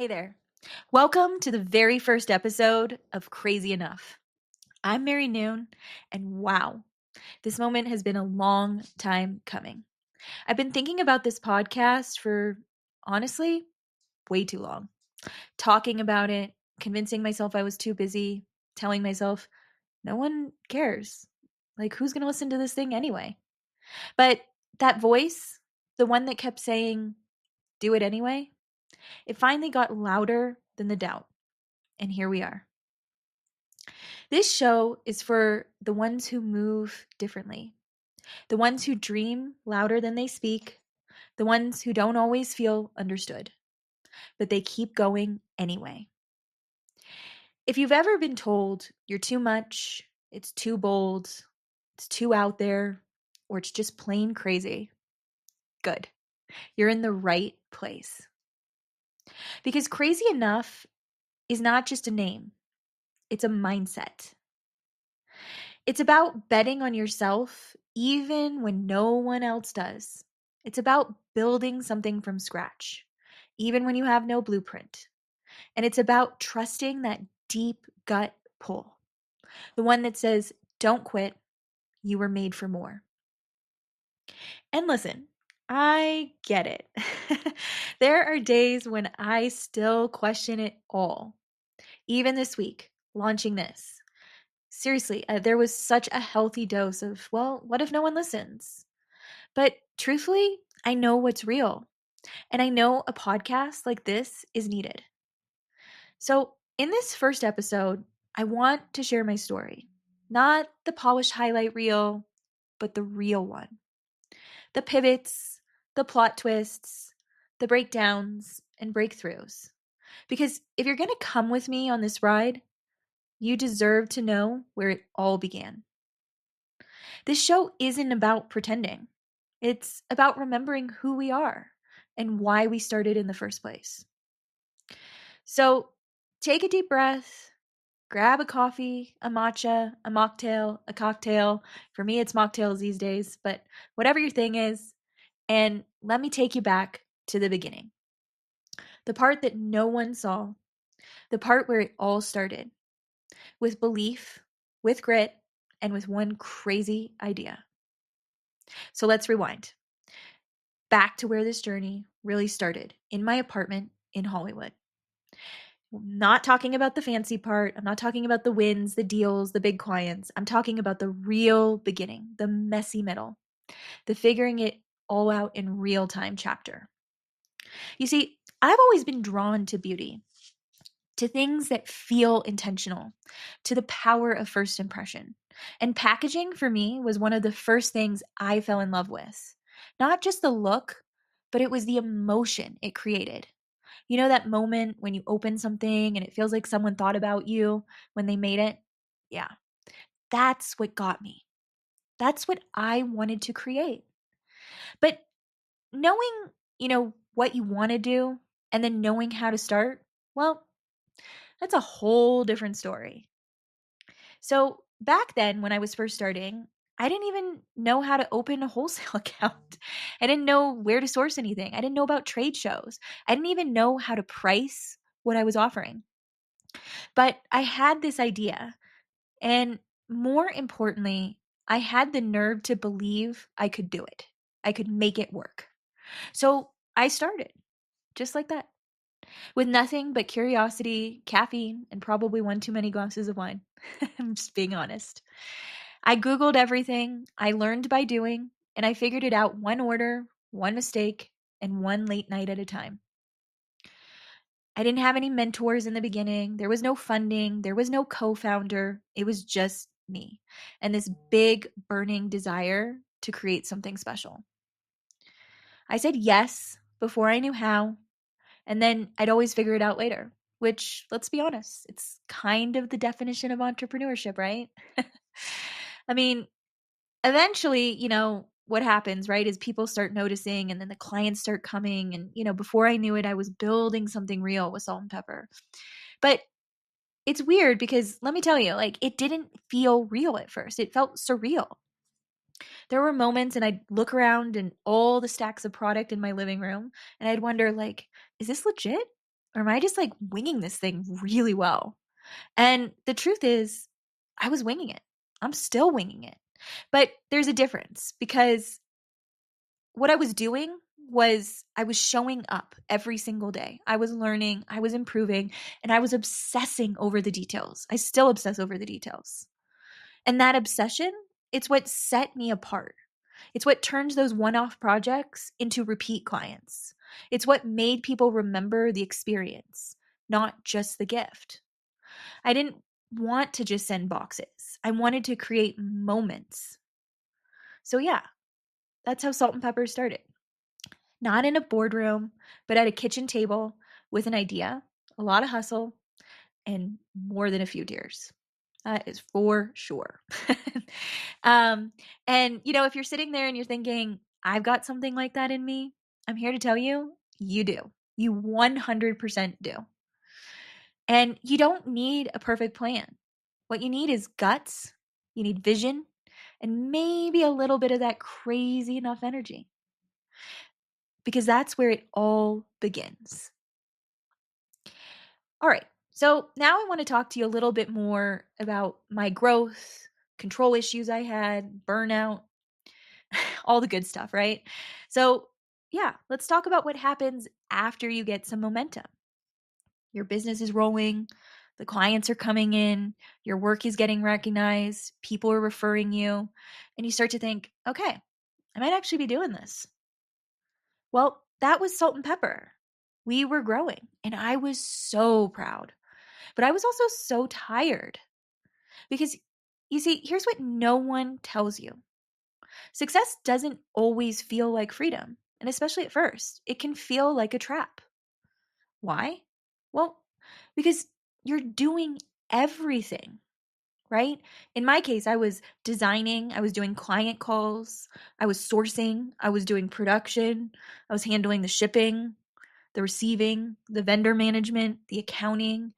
Hey there. Welcome to the very first episode of Crazy Enough. I'm Mary Noon, and wow, this moment has been a long time coming. I've been thinking about this podcast for, honestly, way too long. Talking about it, convincing myself I was too busy, telling myself, no one cares. Like, who's going to listen to this thing anyway? But that voice, the one that kept saying, do it anyway, it finally got louder than the doubt. And here we are. This show is for the ones who move differently, the ones who dream louder than they speak, the ones who don't always feel understood, but they keep going anyway. If you've ever been told you're too much, it's too bold, it's too out there, or it's just plain crazy, good. You're in the right place. Because crazy enough is not just a name, it's a mindset. It's about betting on yourself even when no one else does. It's about building something from scratch, even when you have no blueprint. And it's about trusting that deep gut pull, the one that says, don't quit, you were made for more. And listen, I get it. There are days when I still question it all. Even this week, launching this. Seriously, there was such a healthy dose of, well, what if no one listens? But truthfully, I know what's real. And I know a podcast like this is needed. So, in this first episode, I want to share my story. Not the polished highlight reel, but the real one. The pivots, the plot twists, the breakdowns, and breakthroughs. Because if you're going to come with me on this ride, you deserve to know where it all began. This show isn't about pretending. It's about remembering who we are and why we started in the first place. So take a deep breath, grab a coffee, a matcha, a mocktail, a cocktail. For me, it's mocktails these days, but whatever your thing is, and let me take you back to the beginning. The part that no one saw, the part where it all started, with belief, with grit, and with one crazy idea. So let's rewind back to where this journey really started, in my apartment in Hollywood. I'm not talking about the fancy part. I'm not talking about the wins, the deals, the big clients. I'm talking about the real beginning, the messy middle, the figuring it all out in real time chapter. You see, I've always been drawn to beauty, to things that feel intentional, to the power of first impression. And packaging for me was one of the first things I fell in love with. Not just the look, but it was the emotion it created. You know that moment when you open something and it feels like someone thought about you when they made it? Yeah, that's what got me. That's what I wanted to create. But knowing, what you want to do and then knowing how to start, well, that's a whole different story. So back then, when I was first starting, I didn't even know how to open a wholesale account. I didn't know where to source anything. I didn't know about trade shows. I didn't even know how to price what I was offering. But I had this idea. And more importantly, I had the nerve to believe I could do it. I could make it work. So I started just like that, with nothing but curiosity, caffeine, and probably one too many glasses of wine. I'm just being honest. I Googled everything, I learned by doing, and I figured it out one order, one mistake, and one late night at a time. I didn't have any mentors in the beginning. There was no funding. There was no co-founder. It was just me and this big burning desire to create something special. I said yes before I knew how, and then I'd always figure it out later, which, let's be honest, it's kind of the definition of entrepreneurship, right? I mean, eventually, what happens, right, is people start noticing and then the clients start coming. And, before I knew it, I was building something real with Salt and Pepper. But it's weird because let me tell you, like, it didn't feel real at first. It felt surreal. There were moments and I'd look around and all the stacks of product in my living room and I'd wonder, like, is this legit? Or am I just like winging this thing really well? And the truth is, I was winging it. I'm still winging it. But there's a difference because what I was doing was I was showing up every single day. I was learning, I was improving, and I was obsessing over the details. I still obsess over the details. And that obsession, it's what set me apart. It's what turns those one off projects into repeat clients. It's what made people remember the experience, not just the gift. I didn't want to just send boxes, I wanted to create moments. So, yeah, that's how Salt and Pepper started. Not in a boardroom, but at a kitchen table with an idea, a lot of hustle, and more than a few tears. That is for sure. um, and, if you're sitting there and you're thinking, I've got something like that in me, I'm here to tell you, you do. You 100% do. And you don't need a perfect plan. What you need is guts, you need vision, and maybe a little bit of that crazy enough energy. Because that's where it all begins. All right. So now I want to talk to you a little bit more about my growth, control issues I had, burnout, all the good stuff, right? So, yeah, let's talk about what happens after you get some momentum. Your business is rolling, the clients are coming in, your work is getting recognized, people are referring you, and you start to think, okay, I might actually be doing this. Well, that was Salt and Pepper. We were growing, and I was so proud. But I was also so tired because you see, here's what no one tells you. Success doesn't always feel like freedom, and especially at first, it can feel like a trap. Why? Well, because you're doing everything, right? In my case, I was designing, I was doing client calls, I was sourcing, I was doing production, I was handling the shipping, the receiving, the vendor management, the accounting,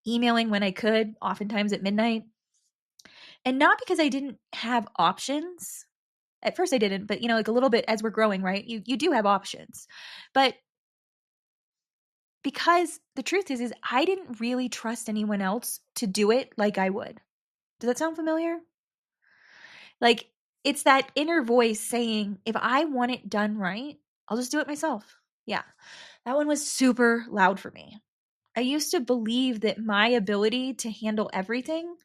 emailing when I could, oftentimes at midnight. And not because I didn't have options. At first I didn't, but like a little bit as we're growing, right? You do have options. But because the truth is I didn't really trust anyone else to do it like I would. Does that sound familiar? Like it's that inner voice saying, if I want it done right, I'll just do it myself. Yeah. That one was super loud for me. I used to believe that my ability to handle everything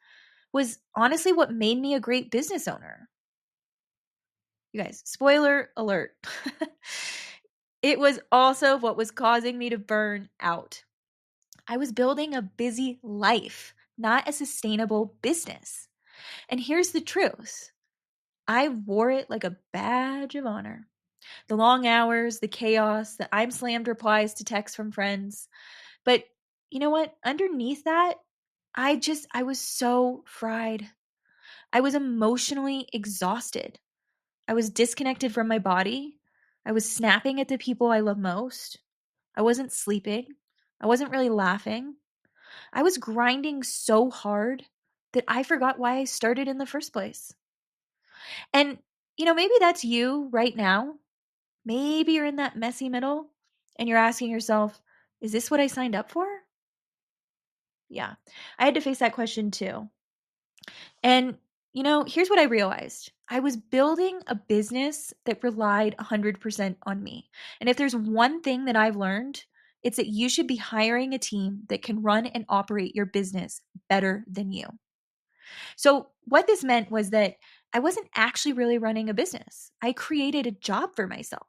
was honestly what made me a great business owner. You guys, spoiler alert. It was also what was causing me to burn out. I was building a busy life, not a sustainable business. And here's the truth. I wore it like a badge of honor. The long hours, the chaos, the I'm slammed replies to texts from friends. But you know what? Underneath that, I was so fried. I was emotionally exhausted. I was disconnected from my body. I was snapping at the people I love most. I wasn't sleeping. I wasn't really laughing. I was grinding so hard that I forgot why I started in the first place. And, maybe that's you right now. Maybe you're in that messy middle and you're asking yourself, is this what I signed up for? Yeah, I had to face that question too. And, here's what I realized. I was building a business that relied 100% on me. And if there's one thing that I've learned, it's that you should be hiring a team that can run and operate your business better than you. So, what this meant was that I wasn't actually really running a business. I created a job for myself,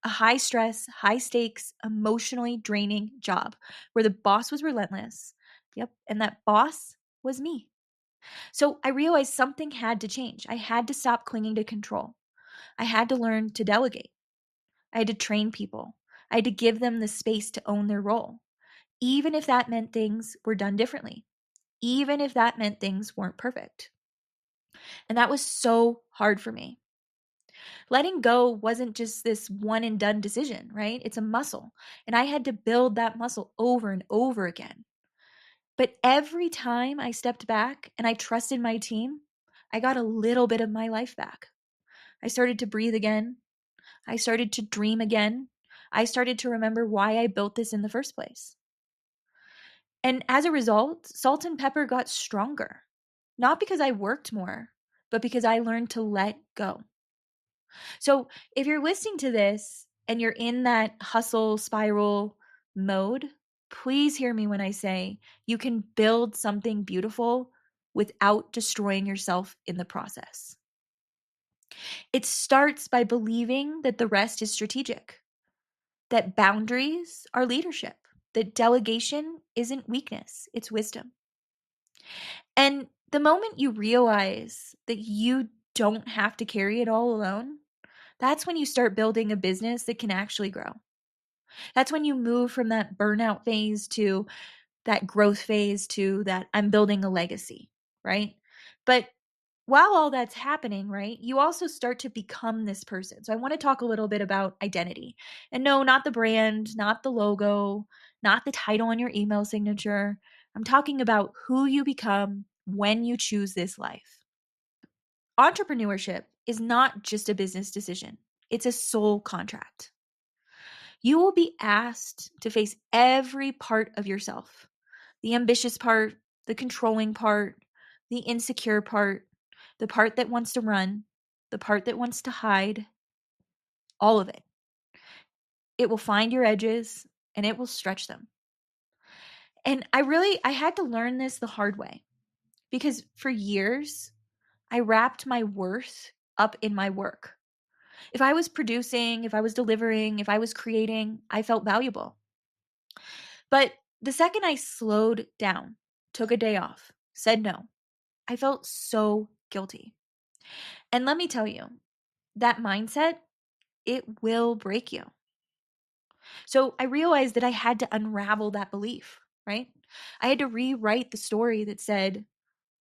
a high stress, high stakes, emotionally draining job where the boss was relentless. Yep. And that boss was me. So I realized something had to change. I had to stop clinging to control. I had to learn to delegate. I had to train people. I had to give them the space to own their role, even if that meant things were done differently, even if that meant things weren't perfect. And that was so hard for me. Letting go wasn't just this one and done decision, right? It's a muscle. And I had to build that muscle over and over again. But every time I stepped back and I trusted my team, I got a little bit of my life back. I started to breathe again. I started to dream again. I started to remember why I built this in the first place. And as a result, salt and pepper got stronger, not because I worked more, but because I learned to let go. So if you're listening to this and you're in that hustle spiral mode, please hear me when I say you can build something beautiful without destroying yourself in the process. It starts by believing that the rest is strategic, that boundaries are leadership, that delegation isn't weakness, it's wisdom. And the moment you realize that you don't have to carry it all alone, that's when you start building a business that can actually grow. That's when you move from that burnout phase to that growth phase to that I'm building a legacy, right? But while all that's happening, right, you also start to become this person. So I want to talk a little bit about identity. And no, not the brand, not the logo, not the title on your email signature. I'm talking about who you become when you choose this life. Entrepreneurship is not just a business decision, it's a soul contract. You will be asked to face every part of yourself, the ambitious part, the controlling part, the insecure part, the part that wants to run, the part that wants to hide, all of it. It will find your edges and it will stretch them. And I had to learn this the hard way because for years, I wrapped my worth up in my work. If I was producing, if I was delivering, if I was creating, I felt valuable. But the second I slowed down, took a day off, said no, I felt so guilty. And let me tell you, that mindset, it will break you. So I realized that I had to unravel that belief, right? I had to rewrite the story that said,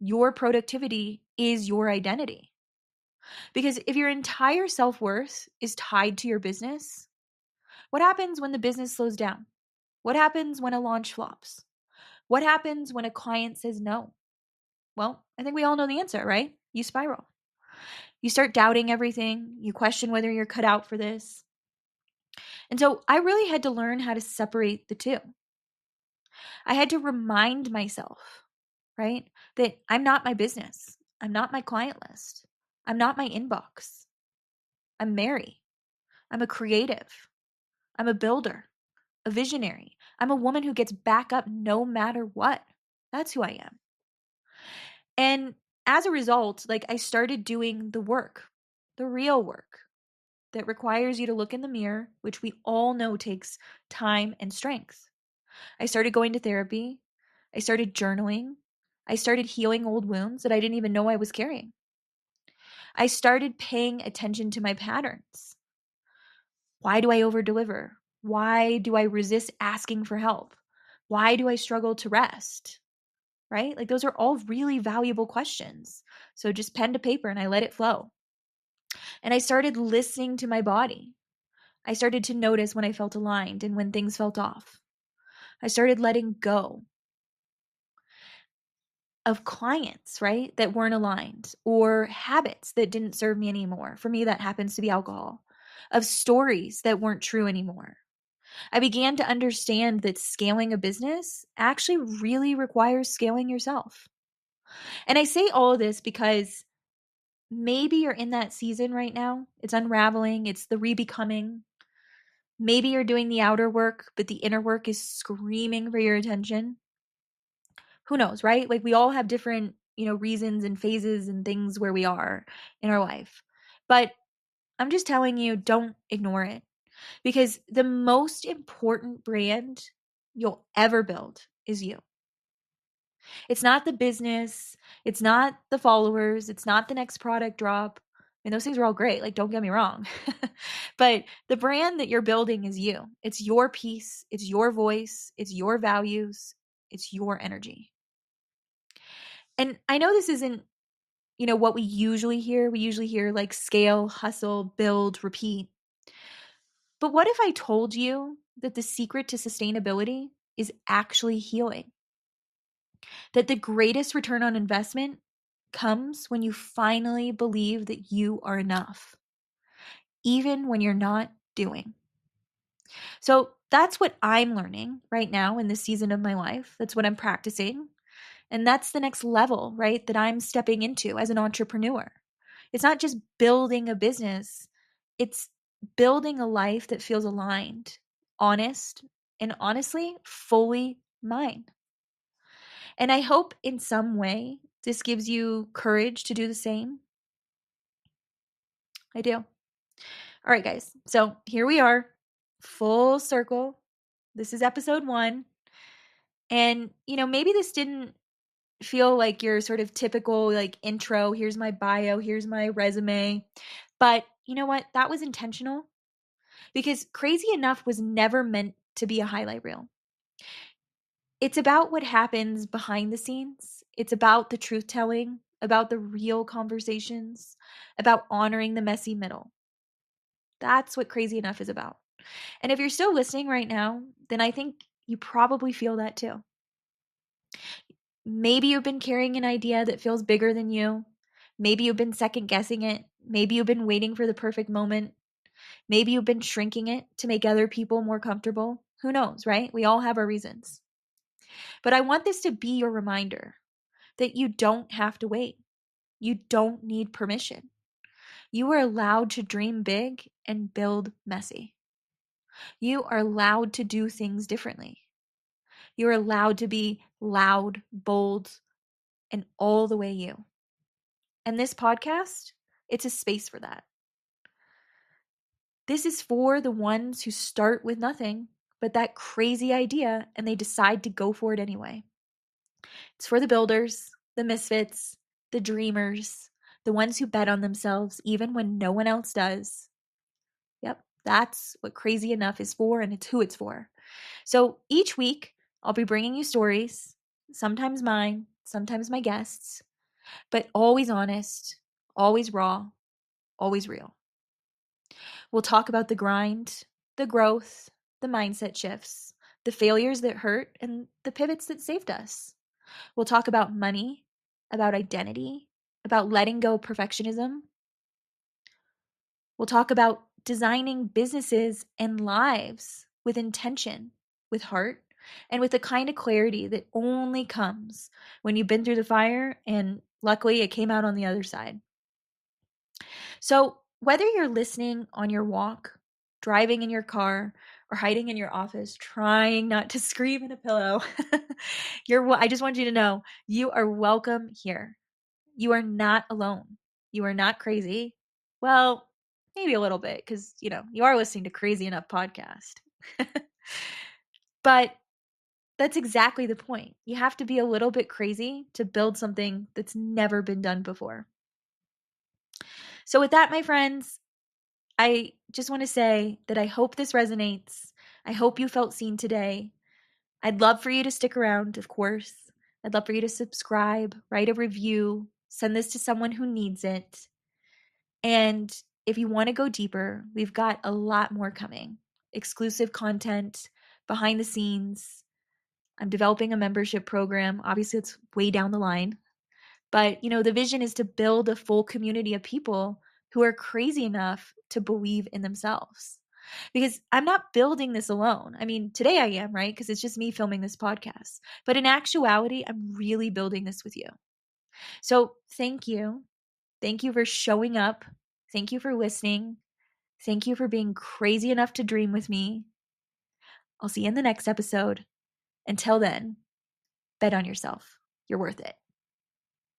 your productivity is your identity. Because if your entire self worth is tied to your business, what happens when the business slows down? What happens when a launch flops? What happens when a client says no? Well, I think we all know the answer, right? You spiral. You start doubting everything. You question whether you're cut out for this. And so I really had to learn how to separate the two. I had to remind myself, right, that I'm not my business. I'm not my client list. I'm not my inbox. I'm Mary. I'm a creative. I'm a builder, a visionary. I'm a woman who gets back up no matter what. That's who I am. And as a result, like I started doing the work, the real work that requires you to look in the mirror, which we all know takes time and strength. I started going to therapy. I started journaling. I started healing old wounds that I didn't even know I was carrying. I started paying attention to my patterns. Why do I overdeliver? Why do I resist asking for help? Why do I struggle to rest? Right? Like those are all really valuable questions. So just pen to paper and I let it flow. And I started listening to my body. I started to notice when I felt aligned and when things felt off. I started letting go of clients, right, that weren't aligned, or habits that didn't serve me anymore. For me, that happens to be alcohol, of stories that weren't true anymore. I began to understand that scaling a business actually really requires scaling yourself. And I say all of this because maybe you're in that season right now. It's unraveling, it's the rebecoming. Maybe you're doing the outer work, but the inner work is screaming for your attention. Who knows, right? Like we all have different, reasons and phases and things where we are in our life. But I'm just telling you, don't ignore it because the most important brand you'll ever build is you. It's not the business, it's not the followers, it's not the next product drop. I mean, those things are all great. Like, don't get me wrong. But the brand that you're building is you. It's your piece, it's your voice, it's your values, it's your energy. And I know this isn't, what we usually hear. We usually hear like scale, hustle, build, repeat. But what if I told you that the secret to sustainability is actually healing? That the greatest return on investment comes when you finally believe that you are enough, even when you're not doing. So that's what I'm learning right now in this season of my life. That's what I'm practicing. And that's the next level, right, that I'm stepping into as an entrepreneur. It's not just building a business, it's building a life that feels aligned, honest, and honestly, fully mine. And I hope in some way this gives you courage to do the same. I do. All right, guys. So here we are, full circle. This is episode 1. And, maybe this didn't feel like your sort of typical like intro. Here's my bio, here's my resume. But you know what? That was intentional because Crazy Enough was never meant to be a highlight reel. It's about what happens behind the scenes. It's about the truth telling, about the real conversations, about honoring the messy middle. That's what Crazy Enough is about. And if you're still listening right now, then I think you probably feel that too. Maybe you've been carrying an idea that feels bigger than you. Maybe you've been second guessing it. Maybe you've been waiting for the perfect moment. Maybe you've been shrinking it to make other people more comfortable. Who knows, right? We all have our reasons. But I want this to be your reminder that you don't have to wait. You don't need permission. You are allowed to dream big and build messy. You are allowed to do things differently. You're allowed to be loud, bold, and all the way you. And this podcast, it's a space for that. This is for the ones who start with nothing but that crazy idea and they decide to go for it anyway. It's for the builders, the misfits, the dreamers, the ones who bet on themselves even when no one else does. Yep, that's what Crazy Enough is for, and it's who it's for. So each week, I'll be bringing you stories, sometimes mine, sometimes my guests, but always honest, always raw, always real. We'll talk about the grind, the growth, the mindset shifts, the failures that hurt, and the pivots that saved us. We'll talk about money, about identity, about letting go of perfectionism. We'll talk about designing businesses and lives with intention, with heart, and with the kind of clarity that only comes when you've been through the fire and luckily it came out on the other side. So, whether you're listening on your walk, driving in your car, or hiding in your office, trying not to scream in a pillow, I just want you to know you are welcome here. You are not alone. You are not crazy. Well, maybe a little bit because, you are listening to Crazy Enough podcast. But that's exactly the point. You have to be a little bit crazy to build something that's never been done before. So, with that, my friends, I just want to say that I hope this resonates. I hope you felt seen today. I'd love for you to stick around, of course. I'd love for you to subscribe, write a review, send this to someone who needs it. And if you want to go deeper, we've got a lot more coming. Exclusive content, behind the scenes. I'm developing a membership program. Obviously, it's way down the line. But, the vision is to build a full community of people who are crazy enough to believe in themselves. Because I'm not building this alone. I mean, today I am, right? Because it's just me filming this podcast. But in actuality, I'm really building this with you. So thank you. Thank you for showing up. Thank you for listening. Thank you for being crazy enough to dream with me. I'll see you in the next episode. Until then, bet on yourself. You're worth it.